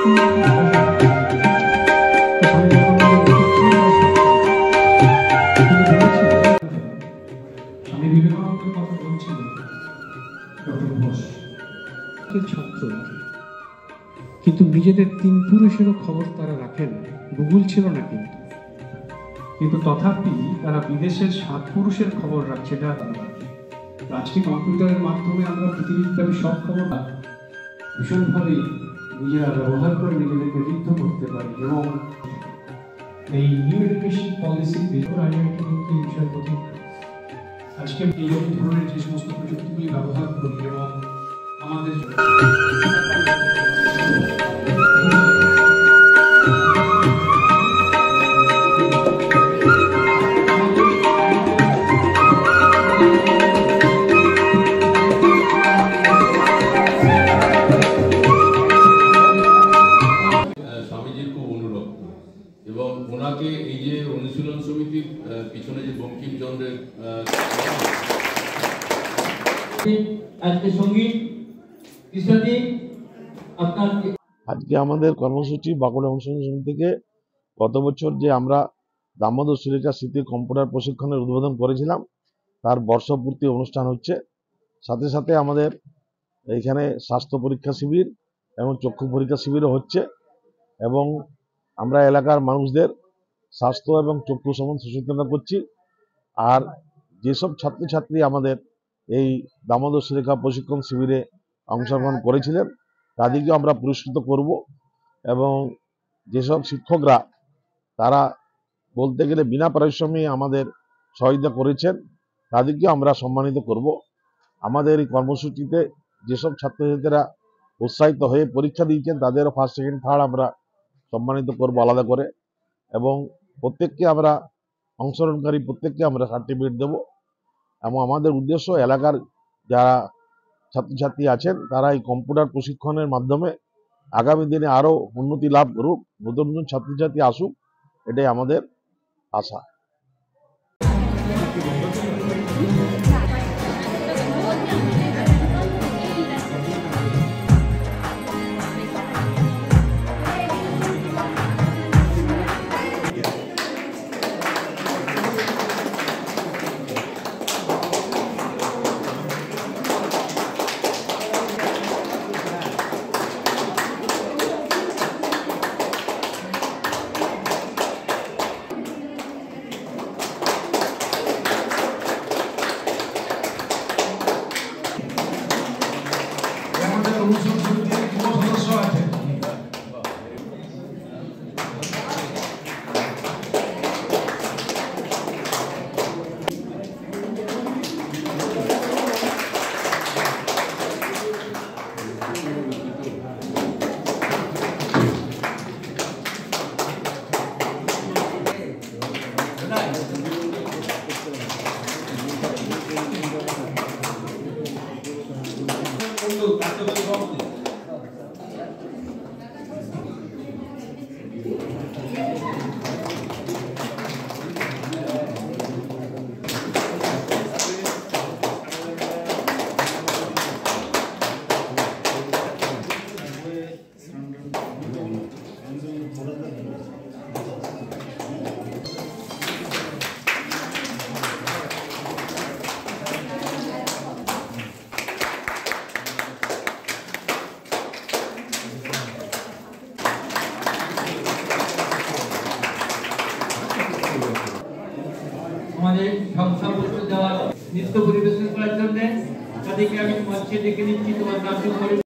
আমি বিবেকানন্দের কথা বলছিলাম, ডক্টর ঘোষ ছাত্র, কিন্তু নিজেদের তিন পুরুষেরও খবর তারা রাখেন। গুগল ছিল না, কিন্তু তথাপি তারা বিদেশের 7 পুরুষের খবর রাখছে। আজকে কম্পিউটারের মাধ্যমে আমরা পৃথিবীব্যাপী সব খবর ভীষণভাবে নিজেরা ব্যবহার করে নিজেদেরকে ঋদ্ধ করতে পারি। এবং এই নিউ এডুকেশন পলিসি এই বিষয়ের প্রতি আজকে এই ধরনের যে সমস্ত প্রযুক্তিগুলি ব্যবহার করি এবং আমাদের স্বামীজির খুব অনুরক্ত এবং ওনাকে এই যে অনুশীলন সমিতির পিছনে যে বঙ্কিমচন্দ্রের আজকে সঙ্গীত আজকে আমাদের কর্মসূচি বাঁকুড়া অনুশীলন সমিতি থেকে গত বছর যে আমরা দামোদর সুরেখা স্মৃতি কম্পিউটার প্রশিক্ষণের উদ্বোধন করেছিলাম তার বর্ষপূর্তি অনুষ্ঠান হচ্ছে। সাথে সাথে আমাদের এইখানে স্বাস্থ্য পরীক্ষা শিবির এবং চক্ষু পরীক্ষা শিবিরও হচ্ছে এবং আমরা এলাকার মানুষদের স্বাস্থ্য এবং চক্ষু সম্বন্ধে সচেতনতা করছি। আর যেসব ছাত্রছাত্রী আমাদের এই দামোদর সুরেখা প্রশিক্ষণ শিবিরে অংশগ্রহণ করেছিলেন তাদেরকে আমরা পুরস্কৃত করব এবং যেসব শিক্ষকরা তারা বলতে গেলে বিনা পারিশ্রমে আমাদের সহযোগিতা করেছেন তাদেরকে আমরা সম্মানিত করব। আমাদের এই কর্মসূচিতে যেসব ছাত্রছাত্রীরা উৎসাহিত হয়ে পরীক্ষা দিয়েছেন তাদেরও ফার্স্ট সেকেন্ড থার্ড আমরা সম্মানিত করব আলাদা করে এবং প্রত্যেককে আমরা অংশগ্রহণকারী প্রত্যেককে আমরা সার্টিফিকেট দেব এবং আমাদের উদ্দেশ্য এলাকার যারা ছাত্রছাত্রী আছেন তারা এই কম্পিউটার প্রশিক্ষণের মাধ্যমে আগামী দিনে আরও উন্নতি লাভ করুক, নতুন নতুন ছাত্রছাত্রী আসুক, এটাই আমাদের আশা। আমাদের সংসারপত্র দেওয়ার নৃত্য পরিবেশন করার জন্য তাদেরকে আমি মঞ্চে ডেকে নিচ্ছি। তোমার নাম